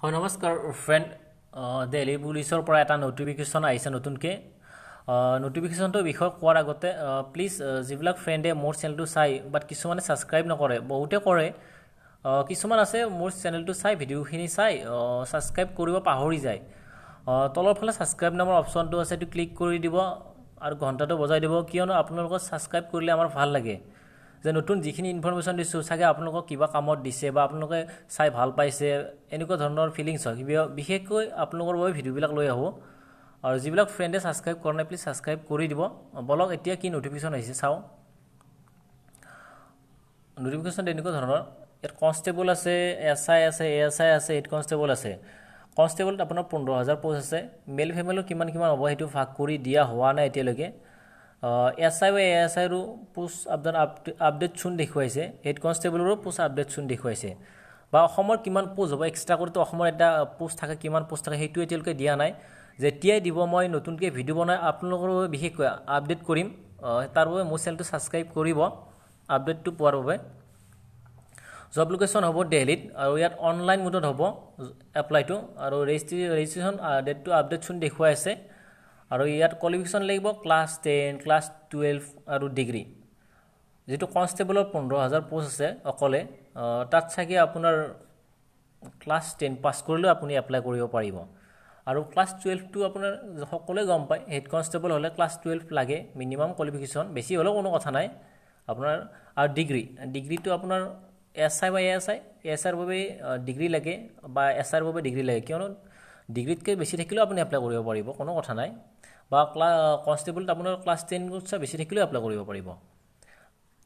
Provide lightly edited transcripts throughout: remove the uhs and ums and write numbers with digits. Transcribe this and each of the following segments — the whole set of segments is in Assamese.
হয় নমস্কাৰ ফ্ৰেণ্ড দিল্লী পুলিচৰ পৰা এটা নটিফিকেশ্যন আহিছে নতুনকৈ নটিফিকেশ্যনটোৰ বিষয়ে কোৱাৰ আগতে প্লিজ যিবিলাক ফ্ৰেণ্ডে মোৰ চেনেলটো চাই বাট কিছুমানে ছাবস্ক্ৰাইব নকৰে বহুতে কৰে কিছুমান আছে মোৰ চেনেলটো চাই ভিডিঅ'খিনি চাই ছাবস্ক্ৰাইব কৰিব পাহৰি যায় তলৰ ফালে ছাবস্ক্ৰাইব নামৰ অপশ্যনটো আছে এইটো ক্লিক কৰি দিব আৰু ঘণ্টাটো বজাই দিব কিয়নো আপোনালোকক ছাবস্ক্ৰাইব কৰিলে আমাৰ ভাল লাগে যে নতুন যিখিনি ইনফৰমেশ্যন দিছোঁ চাগে আপোনালোকক কিবা কামত দিছে বা আপোনালোকে চাই ভাল পাইছে এনেকুৱা ধৰণৰ ফিলিংছ হয় বিশেষকৈ আপোনালোকৰ বাবে ভিডিঅ'বিলাক লৈ আহোঁ আৰু যিবিলাক ফ্ৰেণ্ডে ছাবস্ক্ৰাইব কৰা নাই প্লিজ ছাবস্ক্ৰাইব কৰি দিব বলক এতিয়া কি নটিফিকেশ্যন আহিছে চাওঁ নটিফিকেশ্যন এনেকুৱা ধৰণৰ ইয়াত কনষ্টেবল আছে SI আছে ASI আছে হেড কনষ্টেবল আছে কনষ্টেবলত আপোনাৰ 15,000 পোষ্ট আছে মেল ফিমেলৰ কিমান হ'ব সেইটো ভাগ কৰি দিয়া হোৱা নাই এতিয়ালৈকে SI বা ASIৰো পোষ্ট আপডেট চোন দেখুৱাইছে হেড কনষ্টেবলৰো পোষ্ট আপডেট চোন দেখুৱাইছে বা অসমৰ কিমান পোষ্ট হ'ব এক্সট্ৰা কৰিতো অসমৰ এটা পোষ্ট থাকে কিমান পোষ্ট থাকে সেইটো এতিয়ালৈকে দিয়া নাই যেতিয়াই দিব মই নতুনকৈ ভিডিঅ' বনাই আপোনালোকৰ বাবে বিশেষকৈ আপডেট কৰিম তাৰ বাবে মোৰ চেনেলটো ছাবস্ক্ৰাইব কৰিব আপডেটটো পোৱাৰ বাবে জব লোকেশ্যন হ'ব দিল্লীত আৰু ইয়াত অনলাইন মোডত হ'ব এপ্লাইটো আৰু ৰেজিষ্ট্ৰেশ্যন ডেটটো আপডেট চোন দেখুৱাই আছে আৰু ইয়াত কোৱালিফিকেশ্যন লাগিব ক্লাছ 10 ক্লাছ 12 আৰু ডিগ্ৰী যেটো কনষ্টেবলৰ 15,000 পোষ্ট আছে অকলে তাত চাগে আপোনাৰ ক্লাছ 10 পাছ কৰিলেও আপুনি এপ্লাই কৰিব পাৰিব আৰু ক্লাছ 12টো আপোনাৰ সকলোৱে গম পায় হেড কনষ্টেবল হ'লে ক্লাছ 12 লাগে মিনিমাম কোৱালিফিকেশ্যন বেছি হ'লেও কোনো কথা নাই আপোনাৰ আৰু ডিগ্ৰীটো আপোনাৰ SI বা ASIৰ বাবে ডিগ্ৰী লাগে বা SIৰ বাবে ডিগ্ৰী লাগে কিয়নো ডিগ্ৰীতকৈ বেছি থাকিলেও আপুনি এপ্লাই কৰিব পাৰিব কোনো কথা নাই বা কনষ্টেবলত আপোনাৰ ক্লাছ 10 বেছি থাকিলেও এপ্লাই কৰিব পাৰিব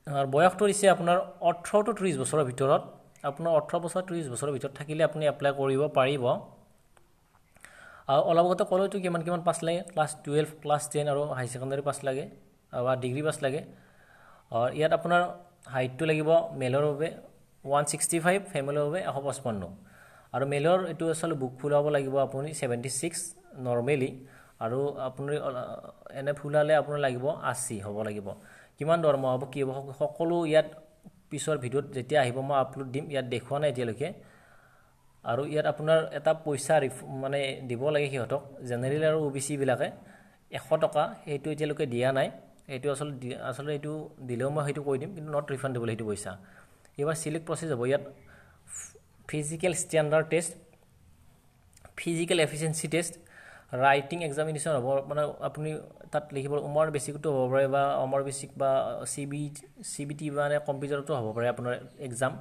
আৰু বয়সটো দিছে আপোনাৰ 18 to 30 বছৰৰ ভিতৰত আপোনাৰ 18 বছৰ 30 বছৰৰ ভিতৰত থাকিলে আপুনি এপ্লাই কৰিব পাৰিব আৰু অলপতে কলেজটো কিমান পাছ লাগে ক্লাছ 12 ক্লাছ 10 আৰু হাই ছেকেণ্ডাৰী পাছ লাগে বা ডিগ্ৰী পাছ লাগে ইয়াত আপোনাৰ হাইটটো লাগিব মেলৰ বাবে 165 ফিমেলৰ বাবে 155 আৰু মেলৰ এইটো আচলতে বুক ফুল হ'ব লাগিব আপুনি 76 নৰ্মেলি আৰু আপুনি এনে ফুলালে আপোনাৰ লাগিব 80 হ'ব লাগিব কিমান দৰমহা হ'ব কি হ'ব সকলো ইয়াত পিছৰ ভিডিঅ'ত যেতিয়া আহিব মই আপলোড দিম ইয়াত দেখুৱা নাই এতিয়ালৈকে আৰু ইয়াত আপোনাৰ এটা পইচা মানে দিব লাগে সিহঁতক জেনেৰেল আৰু OBC বিলাকে 100 টকা সেইটো এতিয়ালৈকে দিয়া নাই এইটো আচলতে এইটো দিলেও মই সেইটো কৈ দিম কিন্তু নট ৰিফাণ্ডেবল সেইটো পইচা এবাৰ সিলেক্ট প্ৰসেস হ'ব ইয়াত physical standard test physical efficiency test writing examination হ'ব মানে আপুনি তাত লিখিব উমৰ বেসিকটো হ'ব পাৰে বা অমৰ বেসিক বা CBT মানে কম্পিউটাৰটো হ'ব পাৰে আপোনাৰ এক্সাম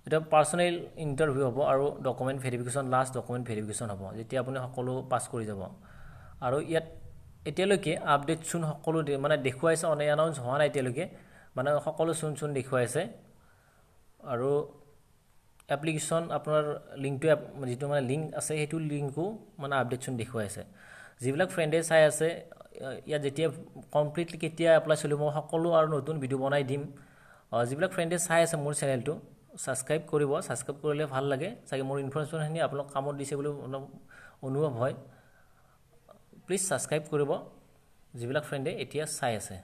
এটা পাৰ্সোনেল ইন্টাৰভিউ হ'ব আৰু document verification last document verification হ'ব যেতিয়া আপুনি সকলো পাস কৰি যাব আৰু ইয়াত এতিয়ালৈকে আপডেট চোন সকলো মানে দেখুৱাইছে এনাউন্স হোৱা নাই এতিয়ালৈকে মানে সকলো চোন দেখুৱাইছে আৰু এপ্লিকেশন আপোনাৰ লিংকটো যেটো মানে লিংক আছে হেতু লিংকো মানে আপডেটছন দেখুৱাইছে যিবিলাক ফ্ৰেণ্ডে চাই আছে ইয়াত যেতিয়া কমপ্লিটলি কেতিয়া এপ্লাই চলিব সকলো আৰু নতুন ভিডিঅ' বনাই দিম যিবিলাক ফ্ৰেণ্ডে চাই আছে মোৰ চেনেলটো ছাবস্ক্ৰাইব কৰিব ছাবস্ক্ৰাইব কৰিলে ভাল লাগে চাগে মোৰ ইনফৰমেশ্যনখিনি আপোনাক কামত দিছে বুলি অনুভৱ হয় প্লিজ ছাবস্ক্ৰাইব কৰিব যিবিলাক ফ্ৰেণ্ডে এতিয়া চাই আছে